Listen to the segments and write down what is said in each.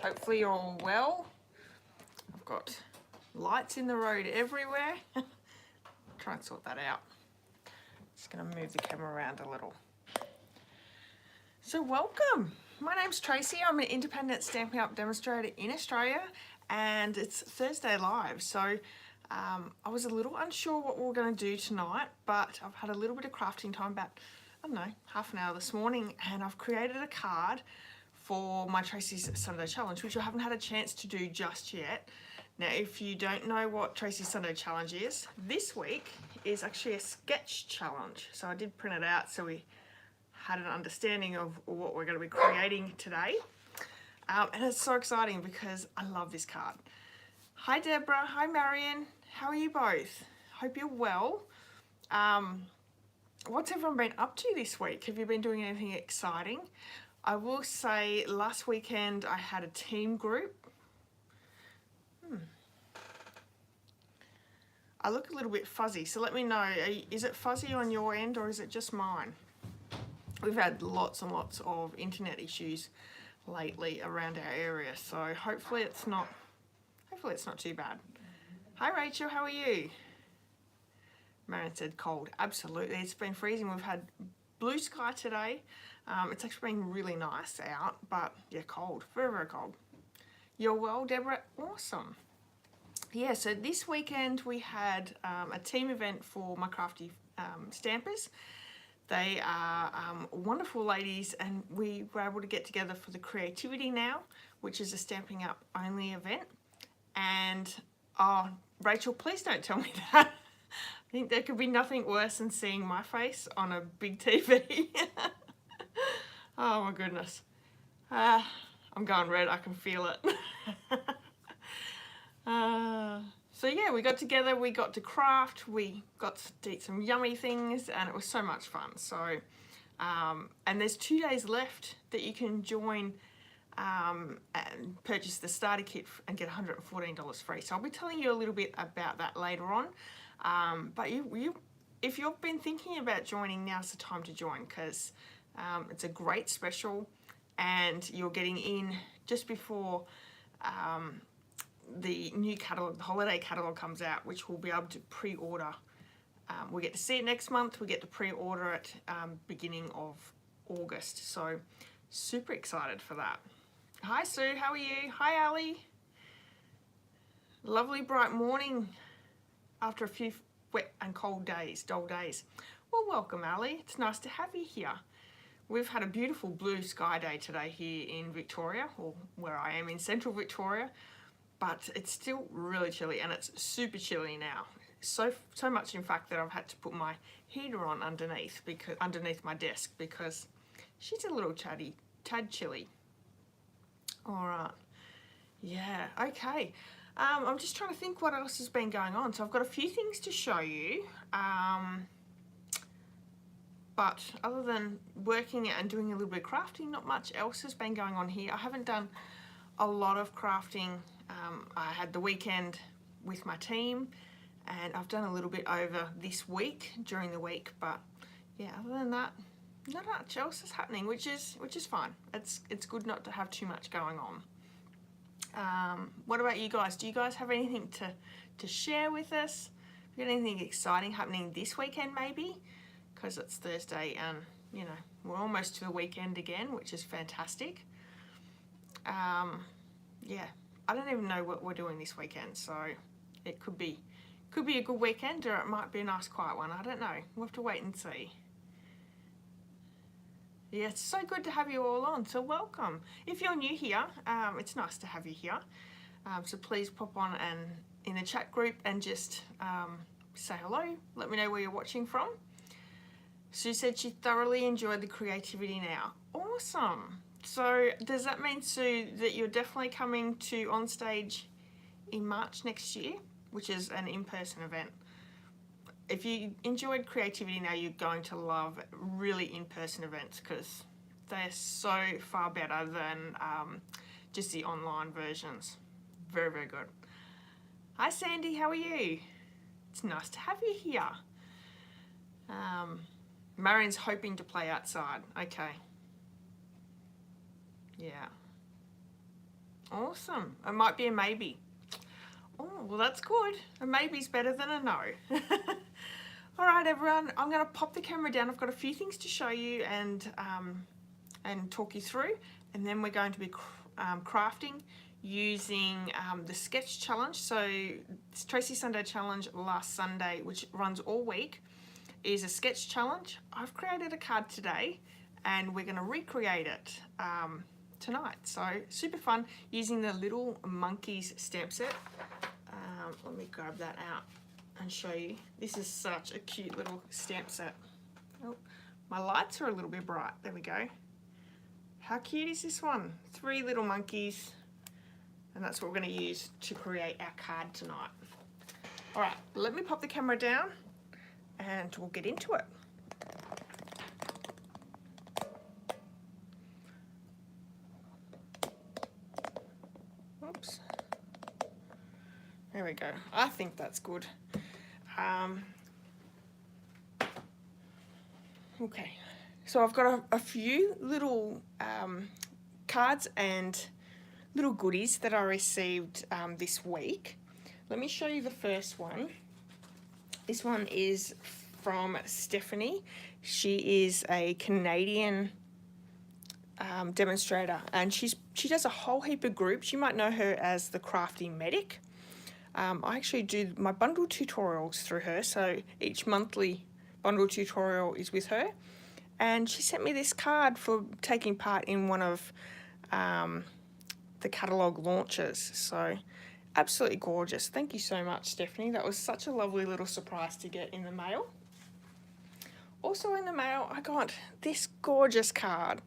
Hopefully you're all well. I've got lights in the road everywhere. Try and sort that out. Just going to move the camera around a little. So welcome. My name's Tracy. I'm an independent Stampin' Up demonstrator in Australia, and it's Thursday Live. So I was a little unsure what we were going to do tonight, but I've had a little bit of crafting time, about, I don't know, half an hour this morning, and I've created a card for my Tracy's Sunday Challenge, which I haven't had a chance to do just yet. Now, if you don't know what Tracy's Sunday Challenge is, this week is actually a sketch challenge. So I did print it out so we had an understanding of what we're going to be creating today. And it's so exciting because I love this card. Hi Deborah, hi Marion, how are you both? Hope you're well. What's everyone been up to this week? Have you been doing anything exciting? I will say last weekend I had a team group. I look a little bit fuzzy, so let me know, is it fuzzy on your end or is it just mine? We've had lots and lots of internet issues lately around our area, so hopefully it's not too bad. Hi Rachel, how are you? Marion said cold. Absolutely, it's been freezing. We've had blue sky today. It's actually been really nice out, but yeah, cold, very, very cold. You're well, Deborah? Awesome. Yeah, so this weekend we had a team event for my crafty stampers. They are wonderful ladies, and we were able to get together for the Creativity Now, which is a Stampin' Up only event. And oh, Rachel, please don't tell me that. I think there could be nothing worse than seeing my face on a big TV. Oh my goodness. I'm going red, I can feel it. So yeah, we got together, we got to craft, we got to eat some yummy things, and it was so much fun. So, and there's 2 days left that you can join and purchase the starter kit and get $114 free. So I'll be telling you a little bit about that later on. But if you've been thinking about joining, now's the time to join, because it's a great special, and you're getting in just before the new catalog, the holiday catalog comes out, which we'll be able to pre-order. We get to see it next month, we get to pre-order it beginning of August. So super excited for that. Hi Sue, how are you? Hi Ali. Lovely bright morning after a few wet and cold days, dull days. Well, welcome Ali, it's nice to have you here. We've had a beautiful blue sky day today here in Victoria, or where I am in central Victoria, but it's still really chilly, and it's super chilly now. So much in fact that I've had to put my heater on underneath my desk, because she's a little tad chilly. All right, yeah, okay. I'm just trying to think what else has been going on. So I've got a few things to show you. But other than working and doing a little bit of crafting, not much else has been going on here. I haven't done a lot of crafting. I had the weekend with my team, and I've done a little bit over this week, during the week, but yeah, other than that, not much else is happening, which is fine. It's good not to have too much going on. What about you guys? Do you guys have anything to share with us? Have you got anything exciting happening this weekend maybe? Because it's Thursday and, you know, we're almost to the weekend again, which is fantastic. Yeah, I don't even know what we're doing this weekend, so it could be a good weekend, or it might be a nice quiet one. I don't know. We'll have to wait and see. Yeah, it's so good to have you all on, so welcome. If you're new here, it's nice to have you here. So please pop on and in the chat group and just say hello. Let me know where you're watching from. Sue said she thoroughly enjoyed the Creativity Now. Awesome. So does that mean, Sue, that you're definitely coming to On Stage in March next year, which is an in-person event? If you enjoyed Creativity Now, you're going to love really in-person events, because they're so far better than just the online versions. Very, very good. Hi Sandy, how are you? It's nice to have you here. Marion's hoping to play outside. Okay. Yeah. Awesome. It might be a maybe. Oh, well, that's good. A maybe's better than a no. All right, everyone, I'm going to pop the camera down. I've got a few things to show you and talk you through, and then we're going to be crafting using the sketch challenge. So it's Tracy Sunday challenge last Sunday, which runs all week, is a sketch challenge. I've created a card today, and we're going to recreate it tonight. So super fun using the Little Monkeys stamp set. Let me grab that out and show you. This is such a cute little stamp set. Oh, my lights are a little bit bright. There we go. How cute is this one? 3 little monkeys, and that's what we're going to use to create our card tonight. All right, let me pop the camera down and we'll get into it. Oops. There we go. I think that's good. Okay, so I've got a few little cards and little goodies that I received this week. Let me show you the first one. This one is from Stephanie. She is a Canadian demonstrator, and she does a whole heap of groups. You might know her as the Crafty Medic. I actually do my bundle tutorials through her, so each monthly bundle tutorial is with her, and she sent me this card for taking part in one of the catalogue launches. So absolutely gorgeous. Thank you so much, Stephanie. That was such a lovely little surprise to get in the mail. Also in the mail, I got this gorgeous card,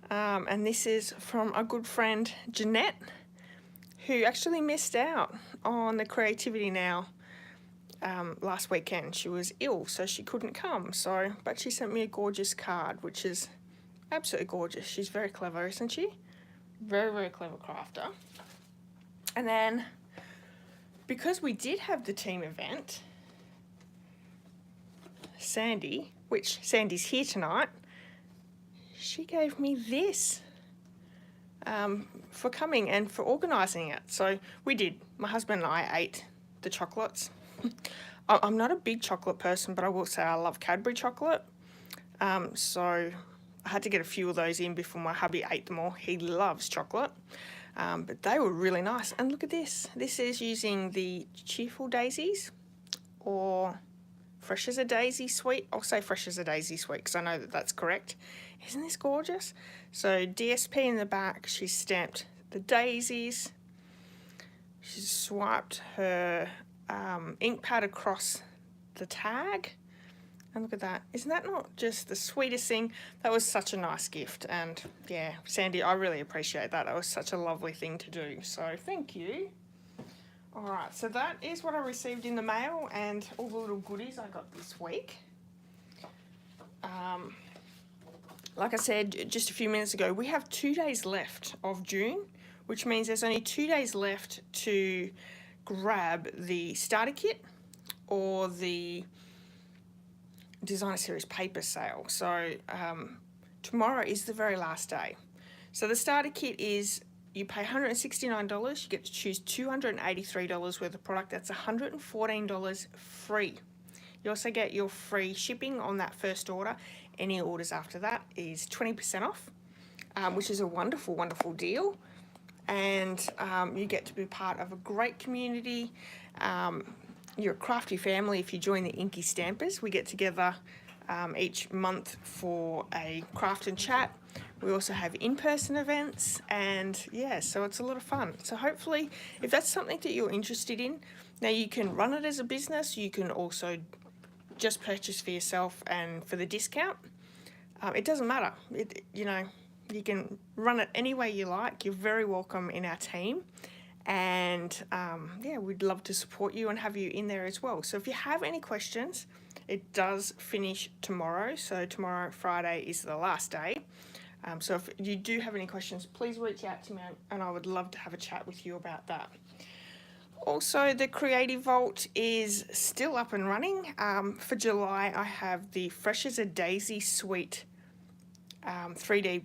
and this is from a good friend, Jeanette, who actually missed out on the Creativity Now last weekend. She was ill, so she couldn't come. But she sent me a gorgeous card, which is absolutely gorgeous. She's very clever, isn't she? Very, very clever crafter. And then, because we did have the team event, Sandy, which Sandy's here tonight, she gave me this for coming and for organising it. So we did. My husband and I ate the chocolates. I'm not a big chocolate person, but I will say I love Cadbury chocolate. So I had to get a few of those in before my hubby ate them all. He loves chocolate. But they were really nice. And look at this. This is using the Cheerful Daisies or Fresh as a Daisy Sweet. I'll say Fresh as a Daisy Sweet because I know that that's correct. Isn't this gorgeous? So DSP in the back, she's stamped the daisies. She's swiped her ink pad across the tag. And look at that. Isn't that not just the sweetest thing? That was such a nice gift. And yeah, Sandy, I really appreciate that. That was such a lovely thing to do. So thank you. All right, so that is what I received in the mail and all the little goodies I got this week. Like I said just a few minutes ago, we have 2 days left of June, which means there's only 2 days left to grab the starter kit or the Designer Series paper sale. So tomorrow is the very last day. So the starter kit is, you pay $169, you get to choose $283 worth of product. That's $114 free. You also get your free shipping on that first order. Any orders after that is 20% off, which is a wonderful, wonderful deal. And you get to be part of a great community. You're a crafty family if you join the INKY Stampers. We get together each month for a craft and chat. We also have in-person events, and yeah, so it's a lot of fun. So hopefully, if that's something that you're interested in, now you can run it as a business. You can also just purchase for yourself and for the discount. It doesn't matter. You can run it any way you like. You're very welcome in our team. And yeah, we'd love to support you and have you in there as well. So if you have any questions, it does finish tomorrow. So tomorrow, Friday, is the last day. So if you do have any questions, please reach out to me and I would love to have a chat with you about that. Also, the Creative Vault is still up and running. For July, I have the Fresh as a Daisy Sweet 3D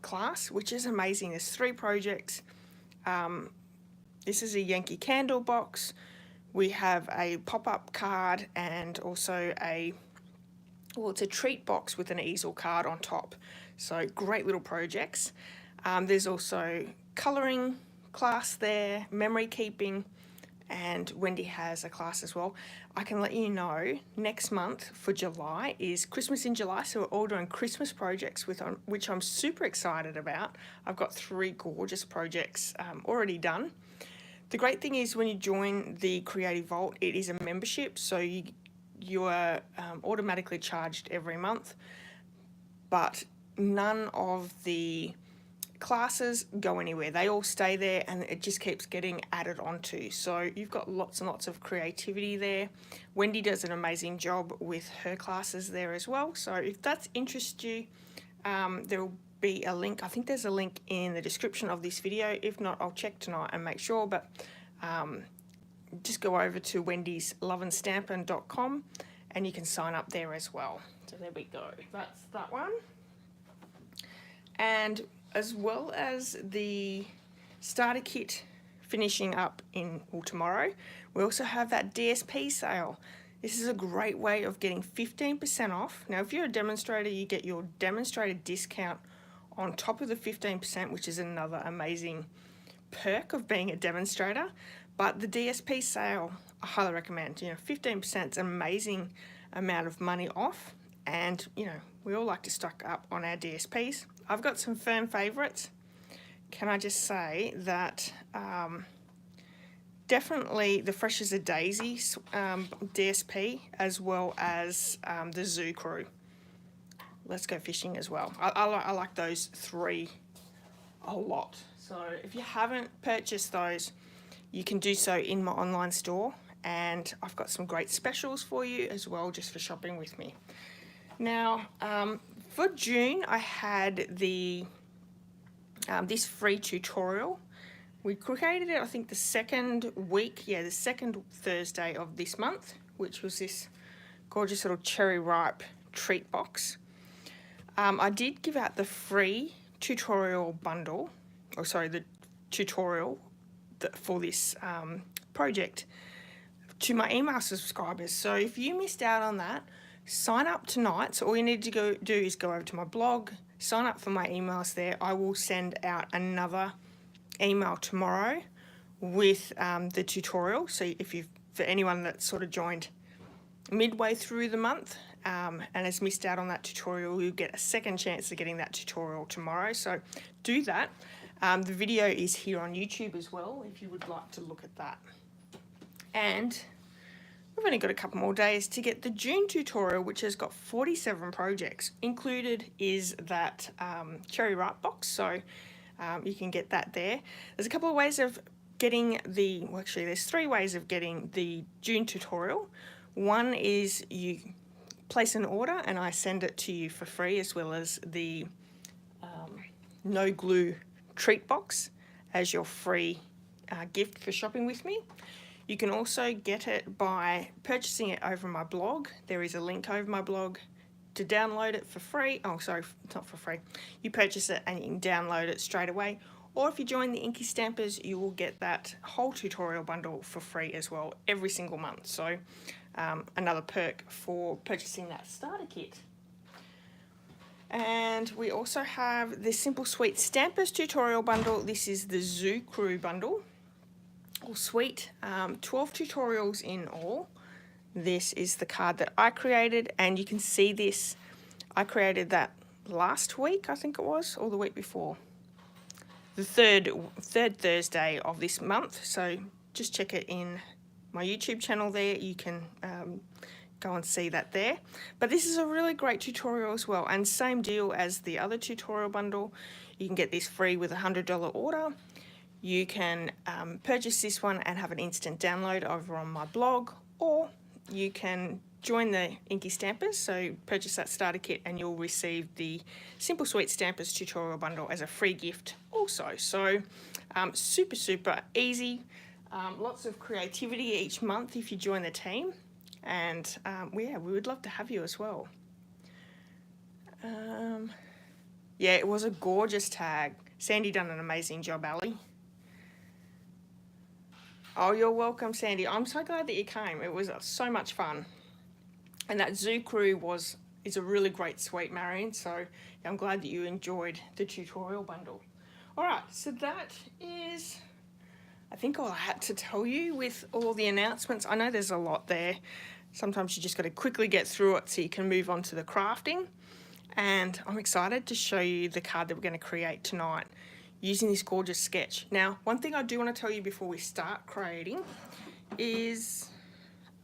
class, which is amazing. There's 3 projects. This is a Yankee candle box. We have a pop-up card and also it's a treat box with an easel card on top. So great little projects. There's also colouring class there, memory keeping, and Wendy has a class as well. I can let you know next month for July is Christmas in July, so we're all doing Christmas projects which I'm super excited about. I've got 3 gorgeous projects already done. The great thing is when you join the Creative Vault, it is a membership, so you are automatically charged every month, but none of the classes go anywhere. They all stay there and it just keeps getting added onto. So you've got lots and lots of creativity there. Wendy does an amazing job with her classes there as well. So if that interests you, there will be a link. I think there's a link in the description of this video. If not, I'll check tonight and make sure, but just go over to Wendy's loveandstampin.com and you can sign up there as well. So there we go. That's that one. And as well as the starter kit finishing up tomorrow, we also have that DSP sale. This is a great way of getting 15% off. Now, if you're a demonstrator, you get your demonstrator discount on top of the 15%, which is another amazing perk of being a demonstrator. But the DSP sale, I highly recommend. 15% is an amazing amount of money off, and we all like to stock up on our DSPs. I've got some firm favourites. Can I just say that definitely the Fresh as a Daisy DSP, as well as the Zoo Crew. Let's Go Fishing as well. I like those 3 a lot. So if you haven't purchased those, you can do so in my online store, and I've got some great specials for you as well, just for shopping with me. Now, for June, I had this free tutorial. We created it, I think, the second Thursday of this month, which was this gorgeous little cherry ripe treat box. I did give out the free tutorial bundle, the tutorial for this project to my email subscribers. So if you missed out on that, sign up tonight. So all you need to do is go over to my blog, sign up for my emails there. I will send out another email tomorrow with the tutorial. So for anyone that sort of joined midway through the month and has missed out on that tutorial, you'll get a second chance of getting that tutorial tomorrow. So do that. The video is here on YouTube as well, if you would like to look at that. And we've only got a couple more days to get the June tutorial, which has got 47 projects. Included is that cherry ripe box, so you can get that there. There's a couple of ways of getting there's 3 ways of getting the June tutorial. One is you place an order and I send it to you for free, as well as the no glue treat box as your free gift for shopping with me. You can also get it by purchasing it over my blog. There is a link over my blog to download it for free. Oh, sorry, not for free. You purchase it and you can download it straight away. Or if you join the INKY Stampers, you will get that whole tutorial bundle for free as well every single month. So another perk for purchasing that starter kit. And we also have the Simple Sweet Stampers tutorial bundle. This is the Zoo Crew bundle. All sweet, 12 tutorials in all. This is the card that I created, and you can see this. I created that last week, I think it was, or the week before. The third Thursday of this month. So just check it in my YouTube channel there. You can go and see that there. But this is a really great tutorial as well, and same deal as the other tutorial bundle. You can get this free with a $100 order. You can purchase this one and have an instant download over on my blog, or you can join the INKY Stampers, so purchase that starter kit and you'll receive the Simple Sweet Stampers tutorial bundle as a free gift also. So super, super easy. Lots of creativity each month if you join the team, and we would love to have you as well. Yeah, it was a gorgeous tag. Sandy done an amazing job, Ali. Oh, you're welcome, Sandy. I'm so glad that you came. It was so much fun. And that Zoo Crew is a really great sweet, Marion, so I'm glad that you enjoyed the tutorial bundle. All right, so that is, I think, all I had to tell you with all the announcements. I know there's a lot there. Sometimes you just got to quickly get through it so you can move on to the crafting. And I'm excited to show you the card that we're going to create tonight using this gorgeous sketch. Now, one thing I do want to tell you before we start creating is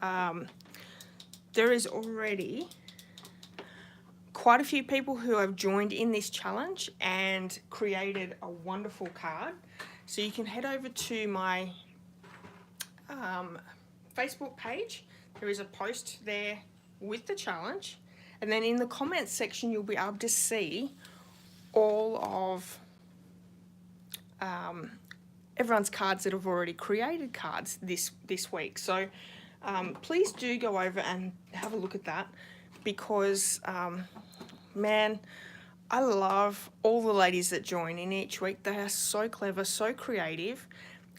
there is already quite a few people who have joined in this challenge and created a wonderful card. So you can head over to my Facebook page. There is a post there with the challenge, and then in the comments section you'll be able to see all of everyone's cards that have already created cards this week. So please do go over and have a look at that, because man, I love all the ladies that join in each week. They are so clever, so creative,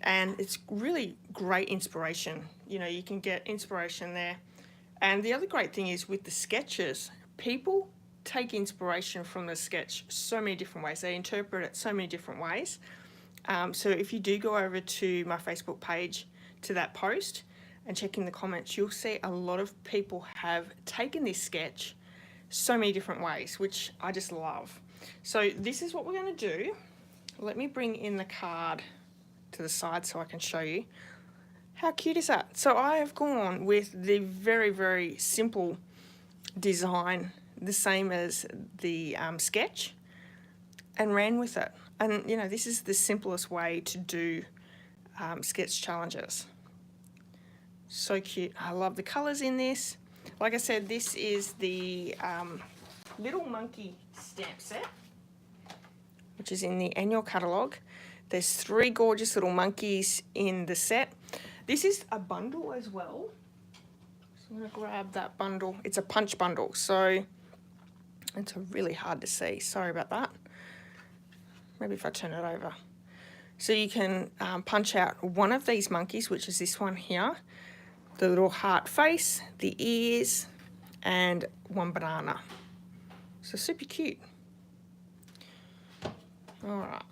and it's really great inspiration. You know, you can get inspiration there. And the other great thing is with the sketches, people take inspiration from the sketch so many different ways. They interpret it so many different ways. So if you do go over to my Facebook page, to that post, and check in the comments, you'll see a lot of people have taken this sketch so many different ways, which I just love. So this is what we're going to do. Let me bring in the card to the side so I can show you. How cute is that? So I have gone with the very, very simple design, the same as the sketch, and ran with it. And you know, this is the simplest way to do sketch challenges. So cute. I love the colours in this. Like I said, this is the Little Monkey stamp set, which is in the annual catalogue. There's 3 gorgeous little monkeys in the set. This is a bundle as well. So I'm going to grab that bundle. It's a punch bundle, so it's really hard to see. Sorry about that. Maybe if I turn it over. So you can punch out one of these monkeys, which is this one here, the little heart face, the ears, and one banana. So super cute. All right.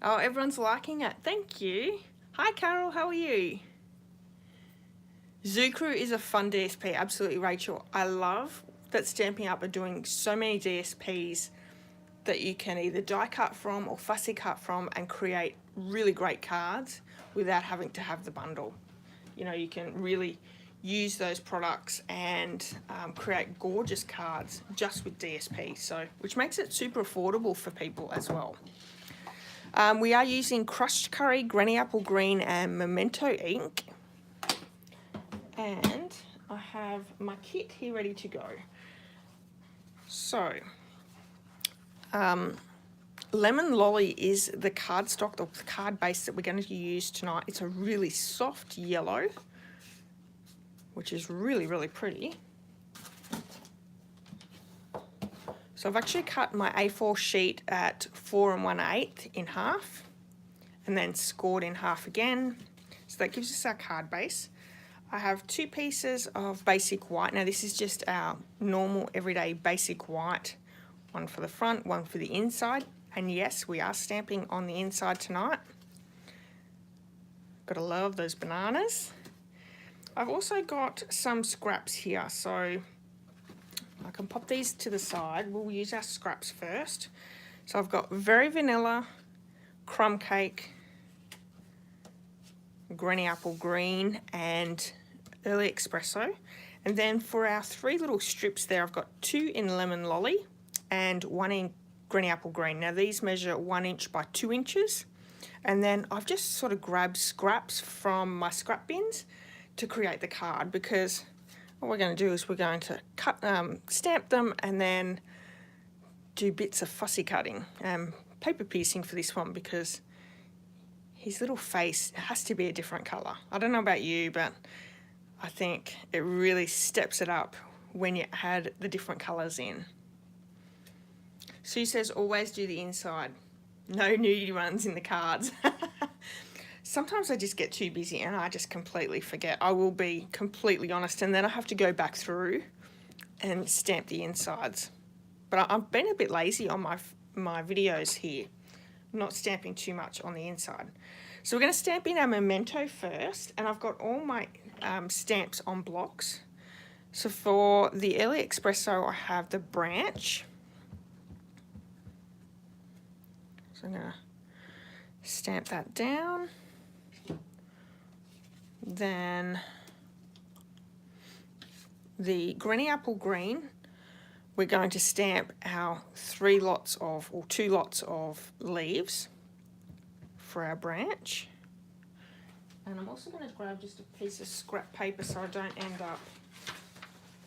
Oh, everyone's liking it. Thank you. Hi, Carol. How are you? Zoo Crew is a fun DSP. Absolutely, Rachel. I love that Stampin' Up are doing so many DSPs that you can either die cut from or fussy cut from and create really great cards without having to have the bundle. You know, you can really use those products and create gorgeous cards just with DSP, so which makes it super affordable for people as well. We are using crushed curry, granny apple green, and memento ink. And I have my kit here ready to go. So, Lemon Lolly is the cardstock, the card base that we're going to use tonight. It's a really soft yellow, which is really, really pretty. So I've actually cut my A4 sheet at 4 1/8 in half, and then scored in half again. So that gives us our card base. I have 2 pieces of basic white. Now this is just our normal everyday basic white. One for the front, one for the inside. And yes, we are stamping on the inside tonight. Gotta love those bananas. I've also got some scraps here, so I can pop these to the side. We'll use our scraps first. So I've got Very Vanilla, Crumb Cake, Granny Apple Green, and Early Espresso. And then for our 3 little strips there, I've got 2 in Lemon Lolly and 1 in Granny Apple Green. Now these measure 1 inch by 2 inches. And then I've just sort of grabbed scraps from my scrap bins to create the card, because what we're going to do is we're going to cut, stamp them, and then do bits of fussy cutting, paper piercing for this one, because his little face has to be a different colour. I don't know about you, but I think it really steps it up when you add the different colours in. Sue says always do the inside. No nudie ones in the cards. Sometimes I just get too busy and I just completely forget. I will be completely honest, and then I have to go back through and stamp the insides. But I've been a bit lazy on my videos here, not stamping too much on the inside. So we're going to stamp in our memento first, and I've got all my stamps on blocks. So for the Early Espresso, I have the branch. So I'm going to stamp that down. Then the Granny Apple Green, we're going to stamp our 2 lots of leaves for our branch. And I'm also going to grab just a piece of scrap paper so I don't end up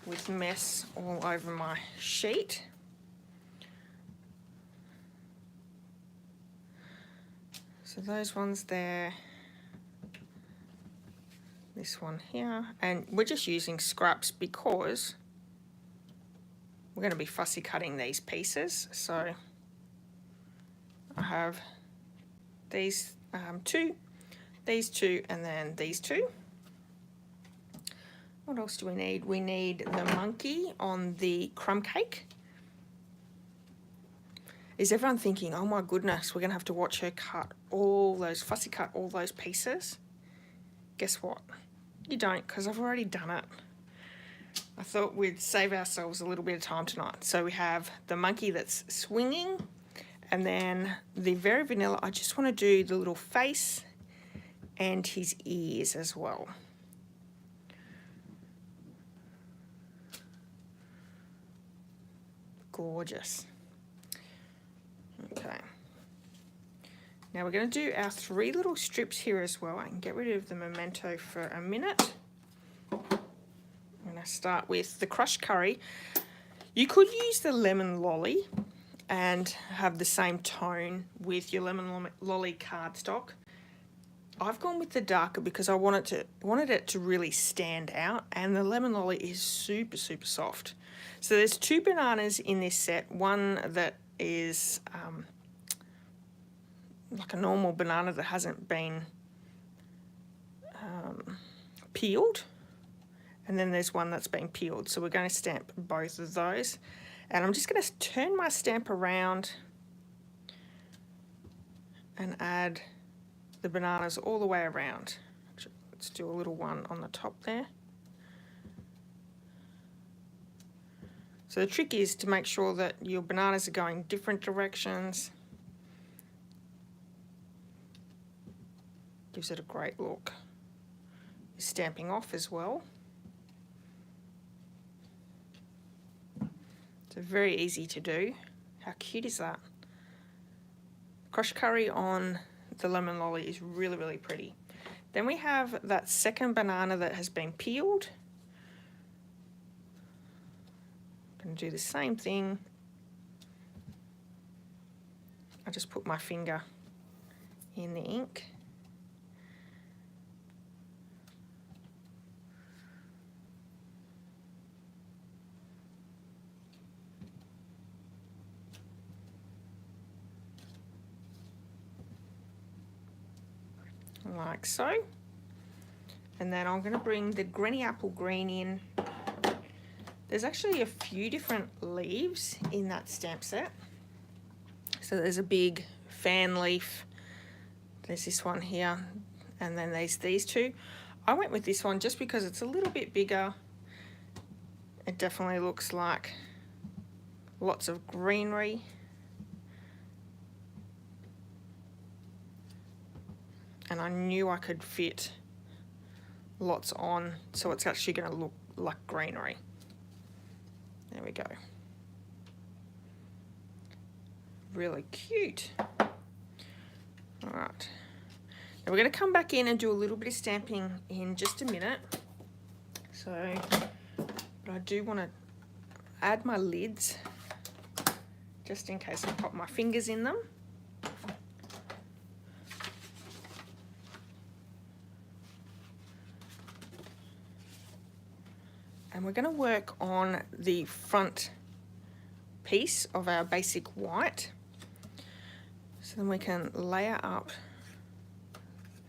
with mess all over my sheet. So those ones there, this one here, and we're just using scraps because we're going to be fussy cutting these pieces. So I have these 2, these 2, and then these 2. What else do we need? We need the monkey on the crumb cake. Is everyone thinking, oh my goodness, we're going to have to watch her fussy cut all those pieces? Guess what? You don't, because I've already done it. I thought we'd save ourselves a little bit of time tonight. So we have the monkey that's swinging, and then the very vanilla, I just want to do the little face and his ears as well. Gorgeous. Okay. Now we're going to do our 3 little strips here as well. I can get rid of the memento for a minute. I'm going to start with the crushed curry. You could use the lemon lolly and have the same tone with your lemon lolly cardstock. I've gone with the darker because I wanted it to really stand out, and the lemon lolly is super, super soft. So there's 2 bananas in this set. One that is like a normal banana that hasn't been peeled, and then there's one that's been peeled. So we're going to stamp both of those, and I'm just going to turn my stamp around and add the bananas all the way around. Let's do a little one on the top there. So the trick is to make sure that your bananas are going different directions. Gives it a great look. Stamping off as well. It's very easy to do. How cute is that? Crushed curry on the lemon lolly is really, really pretty. Then we have that second banana that has been peeled. I'm going to do the same thing. I just put my finger in the ink. Like so. And then I'm going to bring the Granny Apple Green in. There's actually a few different leaves in that stamp set. So there's a big fan leaf. There's this one here, and then there's these 2. I went with this one just because it's a little bit bigger. It definitely looks like lots of greenery. And I knew I could fit lots on, so it's actually going to look like greenery. There we go. Really cute. All right. Now we're going to come back in and do a little bit of stamping in just a minute. So, but I do want to add my lids just in case I pop my fingers in them. And we're going to work on the front piece of our basic white. So then we can layer up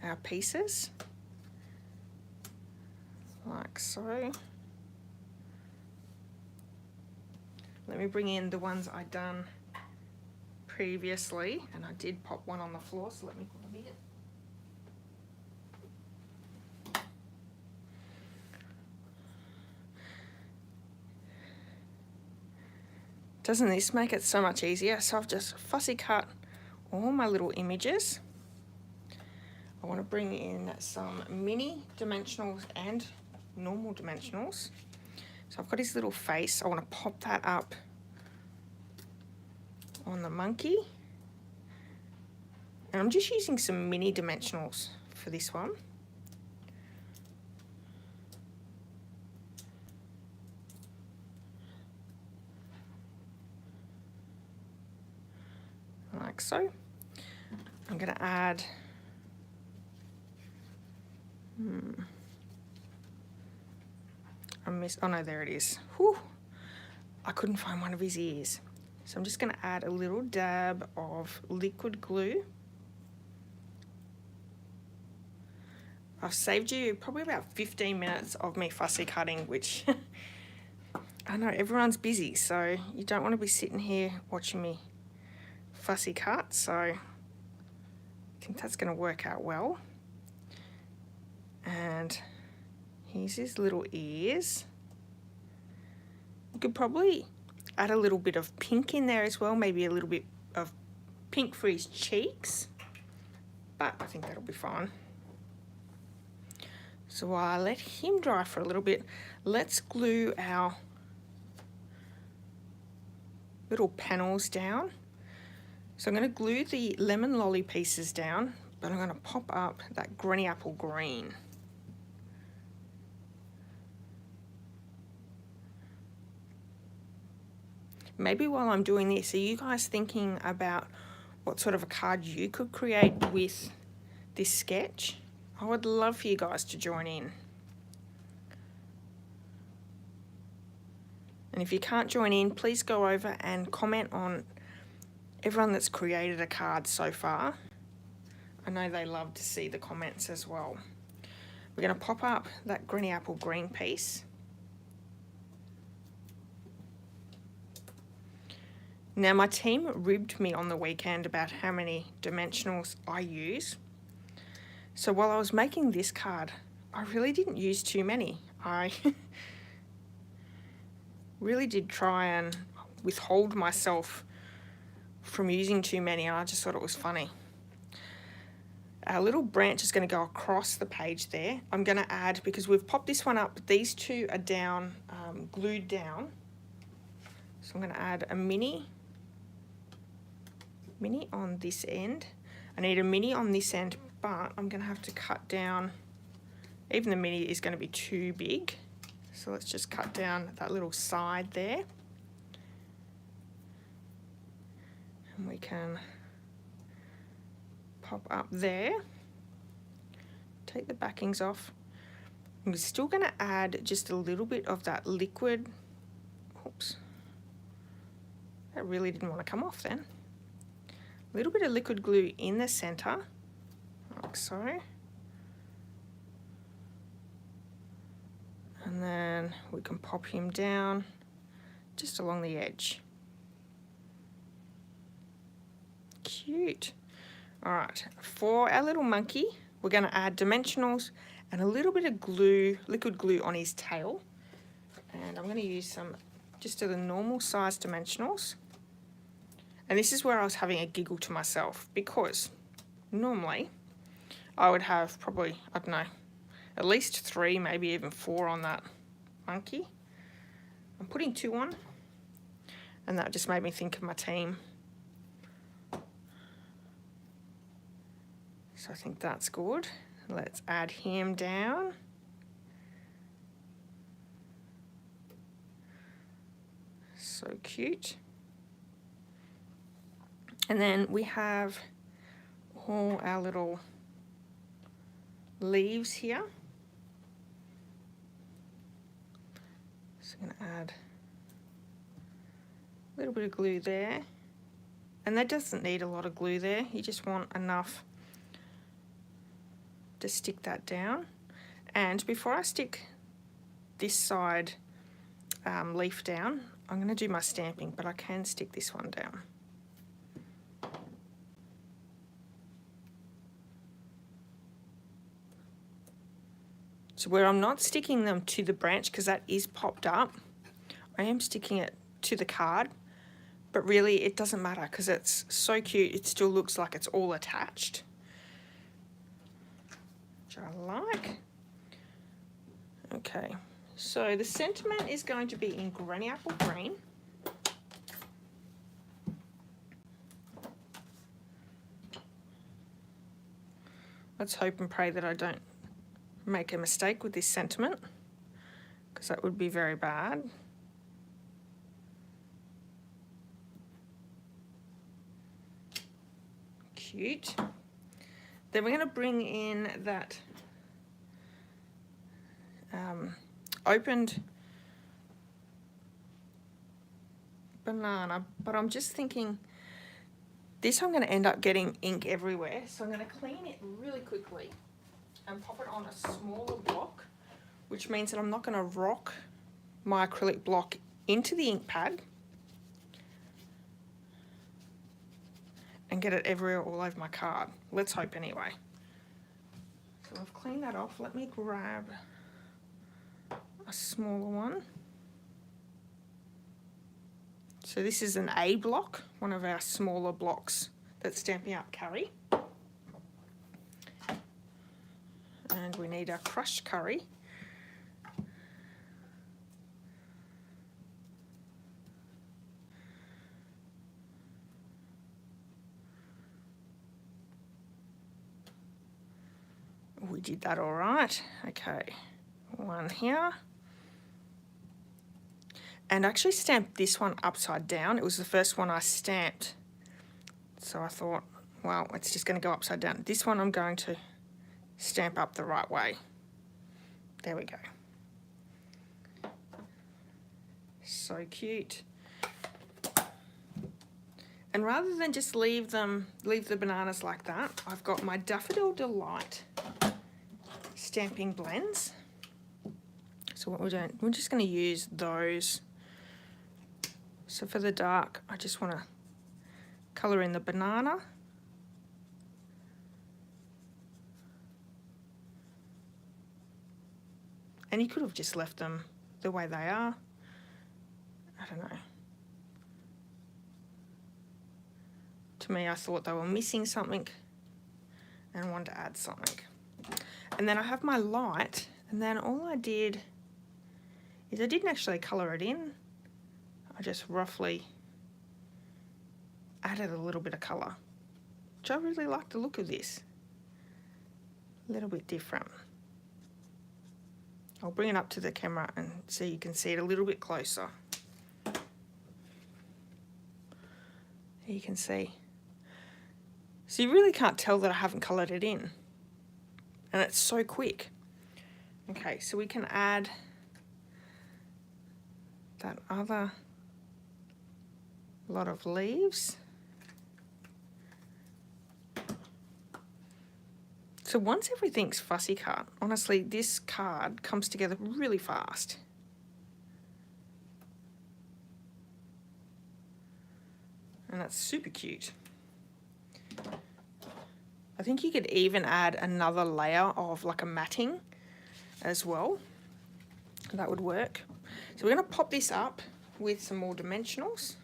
our pieces, like so. Let me bring in the ones I done previously, and I did pop one on the floor, so let me grab it. Doesn't this make it so much easier? So I've just fussy cut all my little images. I want to bring in some mini dimensionals and normal dimensionals. So I've got his little face. I want to pop that up on the monkey. And I'm just using some mini dimensionals for this one. Like so. I'm going to add oh no, there it is. Whew. I couldn't find one of his ears. So I'm just going to add a little dab of liquid glue. I've saved you probably about 15 minutes of me fussy cutting, which I know everyone's busy, so you don't want to be sitting here watching me fussy cut, so I think that's going to work out well. And here's his little ears. You could probably add a little bit of pink in there as well, maybe a little bit of pink for his cheeks, but I think that'll be fine. So while I let him dry for a little bit, let's glue our little panels down. So I'm going to glue the lemon lolly pieces down, but I'm going to pop up that granny apple green. Maybe while I'm doing this, are you guys thinking about what sort of a card you could create with this sketch? I would love for you guys to join in. And if you can't join in, please go over and comment on everyone that's created a card so far. I know they love to see the comments as well. We're going to pop up that granny apple green piece. Now my team ribbed me on the weekend about how many dimensionals I use. So while I was making this card, I really didn't use too many. I really did try and withhold myself from using too many, and I just thought it was funny. Our little branch is going to go across the page there. I'm going to add, because we've popped this one up, these two are down, glued down. So I'm going to add a mini on this end. I need a mini on this end, but I'm going to have to cut down, even the mini is going to be too big. So let's just cut down that little side there. And we can pop up there. Take the backings off. I'm still going to add just a little bit of that liquid. Oops. That really didn't want to come off then. A little bit of liquid glue in the center, like so. And then we can pop him down just along the edge. Cute. All right, for our little monkey, we're going to add dimensionals and a little bit of glue, liquid glue on his tail. And I'm going to use some just the normal size dimensionals. And this is where I was having a giggle to myself, because normally I would have probably, I don't know, at least 3, maybe even 4 on that monkey. I'm putting 2 on, and that just made me think of my team. So I think that's good. Let's add him down. So cute. And then we have all our little leaves here. So I'm going to add a little bit of glue there. And that doesn't need a lot of glue there. You just want enough to stick that down. And before I stick this side leaf down, I'm going to do my stamping, but I can stick this one down. So where I'm not sticking them to the branch because that is popped up, I am sticking it to the card, but really it doesn't matter because it's so cute, it still looks like it's all attached, which I like. Okay, so the sentiment is going to be in Granny Apple Green. Let's hope and pray that I don't make a mistake with this sentiment, because that would be very bad. Cute. Then we're going to bring in that opened banana, but I'm just thinking this I'm going to end up getting ink everywhere, so I'm going to clean it really quickly and pop it on a smaller block, which means that I'm not going to rock my acrylic block into the ink pad and get it everywhere all over my card. Let's hope anyway. So I've cleaned that off. Let me grab a smaller one. So this is an A block, one of our smaller blocks that Stampin' Up carry. And we need our crushed curry. We did that all right. Okay, one here. And I actually stamped this one upside down. It was the first one I stamped. So I thought, well, it's just going to go upside down. This one I'm going to stamp up the right way. There we go. So cute. And rather than just leave the bananas like that, I've got my Daffodil Delight stamping blends. So what we're doing, we're just going to use those. So for the dark, I just want to colour in the banana. And you could have just left them the way they are. I don't know. To me, I thought they were missing something and wanted to add something. And then I have my light, and then all I did is I didn't actually colour it in. I just roughly added a little bit of colour, which I really like the look of this. A little bit different. I'll bring it up to the camera and so you can see it a little bit closer. You can see. So you really can't tell that I haven't coloured it in. And it's so quick. Okay, so we can add that other lot of leaves. So once everything's fussy cut, honestly, this card comes together really fast. And that's super cute. I think you could even add another layer of like a matting as well. That would work. So we're going to pop this up with some more dimensionals.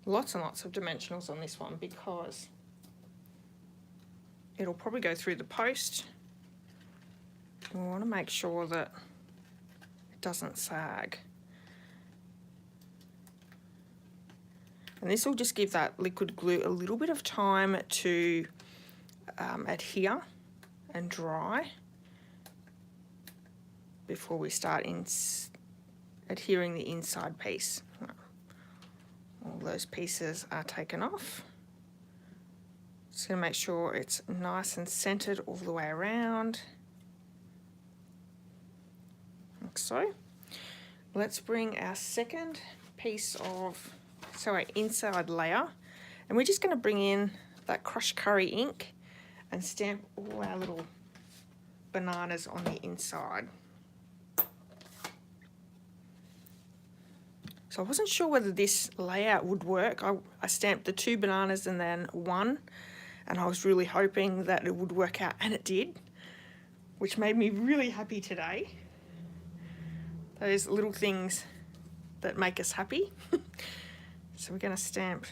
Lots and lots of dimensionals on this one because it'll probably go through the post. We want to make sure that it doesn't sag. And this will just give that liquid glue a little bit of time to adhere and dry before we start adhering the inside piece. All those pieces are taken off. Just going to make sure it's nice and centered all the way around. Like so. Let's bring our second piece of, so our inside layer, and we're just going to bring in that crushed curry ink and stamp all our little bananas on the inside. So I wasn't sure whether this layout would work. I stamped the 2 bananas and then 1, and I was really hoping that it would work out, and it did, which made me really happy today. Those little things that make us happy. So we're going to stamp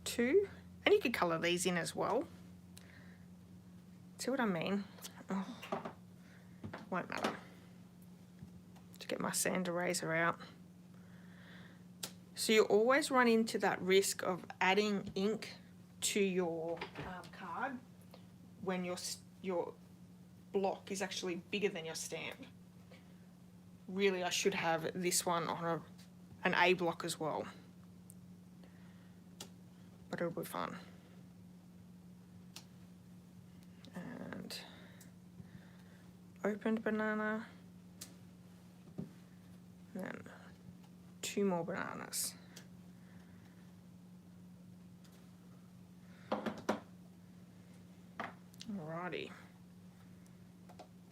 2, and you could colour these in as well. See what I mean? Oh, won't matter. To get my sand eraser out. So you always run into that risk of adding ink to your card when your block is actually bigger than your stamp. Really, I should have this one on an A block as well, but it'll be fun. And opened banana, and then 2 more bananas. Alrighty.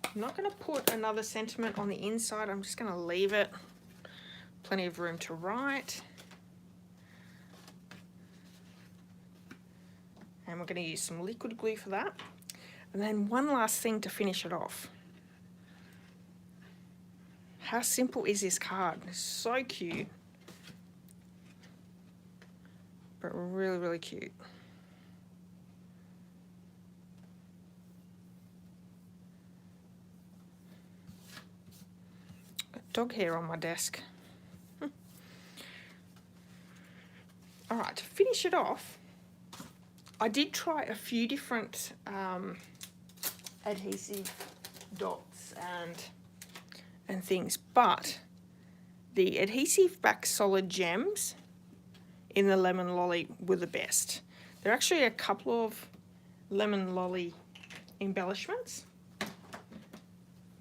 I'm not going to put another sentiment on the inside. I'm just going to leave it. Plenty of room to write. And we're going to use some liquid glue for that. And then one last thing to finish it off. How simple is this card? It's so cute. But really, really cute. Dog hair on my desk. All right, to finish it off, I did try a few different adhesive dots and things, but the adhesive back solid gems in the lemon lolly were the best. There are actually a couple of lemon lolly embellishments,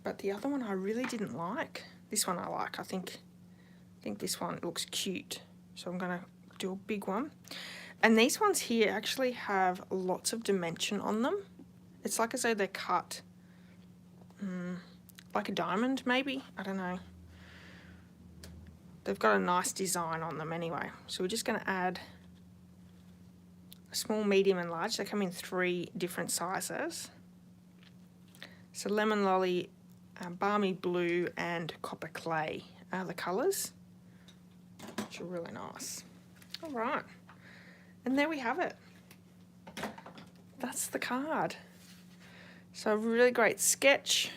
but the other one I really didn't like. This one I like. I think this one looks cute, so I'm gonna do a big one. And these ones here actually have lots of dimension on them. It's like as though they're cut like a diamond, maybe. I don't know. They've got a nice design on them anyway. So we're just going to add a small, medium, and large. They come in 3 different sizes. So lemon lolly, balmy blue, and copper clay are the colours, which are really nice. All right, and there we have it. That's the card. So a really great sketch.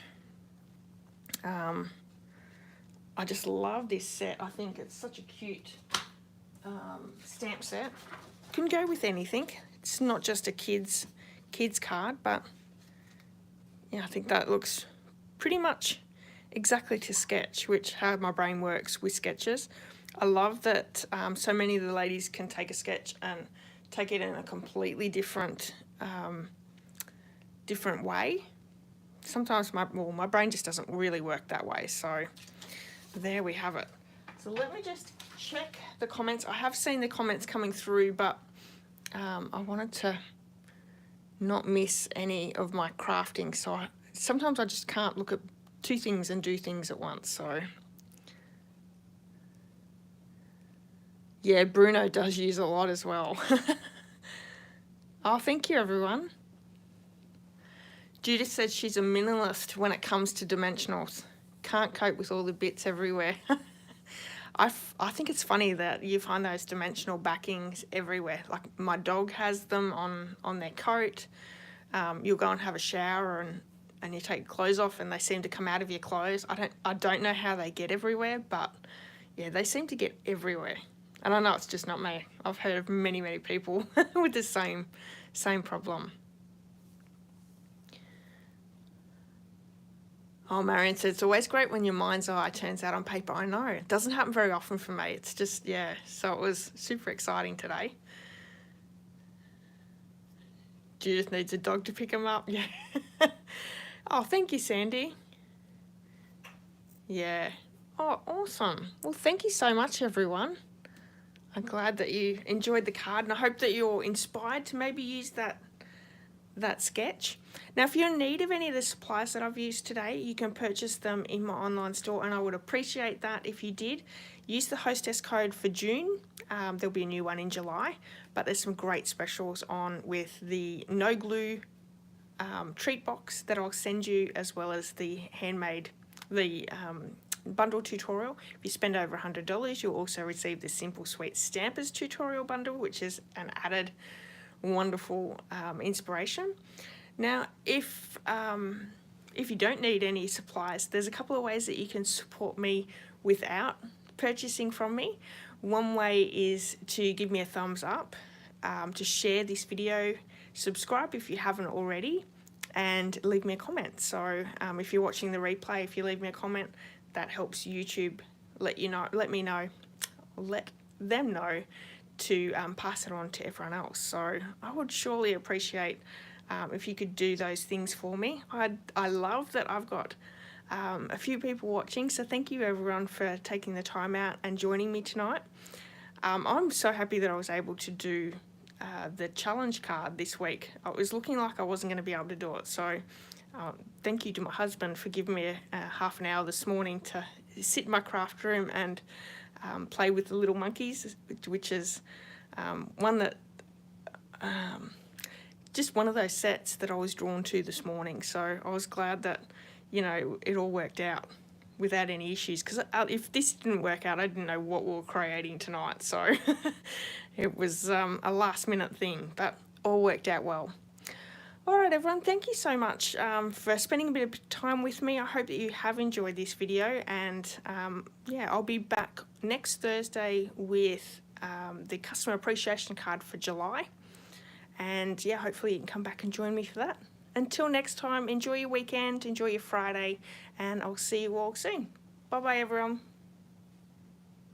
I just love this set. I think it's such a cute stamp set. Can go with anything. It's not just a kids card, but yeah, I think that looks pretty much exactly to sketch, which how my brain works with sketches. I love that so many of the ladies can take a sketch and take it in a completely different way. Sometimes my brain just doesn't really work that way, so there we have it. So let me just check the comments. I have seen the comments coming through, but I wanted to not miss any of my crafting, so sometimes I just can't look at 2 things and do things at once. So yeah, Bruno does use a lot as well. Oh, thank you, everyone. Judith said she's a minimalist when it comes to dimensionals. Can't cope with all the bits everywhere. I think it's funny that you find those dimensional backings everywhere. Like my dog has them on their coat. You'll go and have a shower and you take clothes off and they seem to come out of your clothes. I don't know how they get everywhere, but yeah, they seem to get everywhere. And I know it's just not me. I've heard of many, many people with the same problem. Oh, Marion said, it's always great when your mind's eye turns out on paper. I know. It doesn't happen very often for me. It's just, yeah. So it was super exciting today. Judith needs a dog to pick him up. Yeah. Oh, thank you, Sandy. Yeah. Oh, awesome. Well, thank you so much, everyone. I'm glad that you enjoyed the card, and I hope that you're inspired to maybe use that sketch. Now, if you're in need of any of the supplies that I've used today, you can purchase them in my online store, and I would appreciate that if you did. Use the hostess code for June. There'll be a new one in July, but there's some great specials on with the no glue treat box that I'll send you, as well as the handmade, the bundle tutorial. If you spend over $100, you'll also receive the Simple Sweet Stampers tutorial bundle, which is an added wonderful inspiration. Now, if you don't need any supplies, there's a couple of ways that you can support me without purchasing from me. One way is to give me a thumbs up, to share this video, subscribe if you haven't already, and leave me a comment. So if you're watching the replay, if you leave me a comment, that helps YouTube let them know to pass it on to everyone else. So I would surely appreciate if you could do those things for me. I love that I've got a few people watching, so thank you everyone for taking the time out and joining me tonight. I'm so happy that I was able to do the challenge card this week. It was looking like I wasn't going to be able to do it, so thank you to my husband for giving me a half an hour this morning to sit in my craft room and play with the little monkeys, which is one that just one of those sets that I was drawn to this morning. So I was glad that, you know, it all worked out without any issues, because if this didn't work out, I didn't know what we were creating tonight. So it was a last minute thing, but all worked out well. All right, everyone, thank you so much for spending a bit of time with me. I hope that you have enjoyed this video, and yeah, I'll be back next Thursday with the customer appreciation card for July. And yeah, hopefully you can come back and join me for that. Until next time, enjoy your weekend, enjoy your Friday, and I'll see you all soon. Bye-bye, everyone.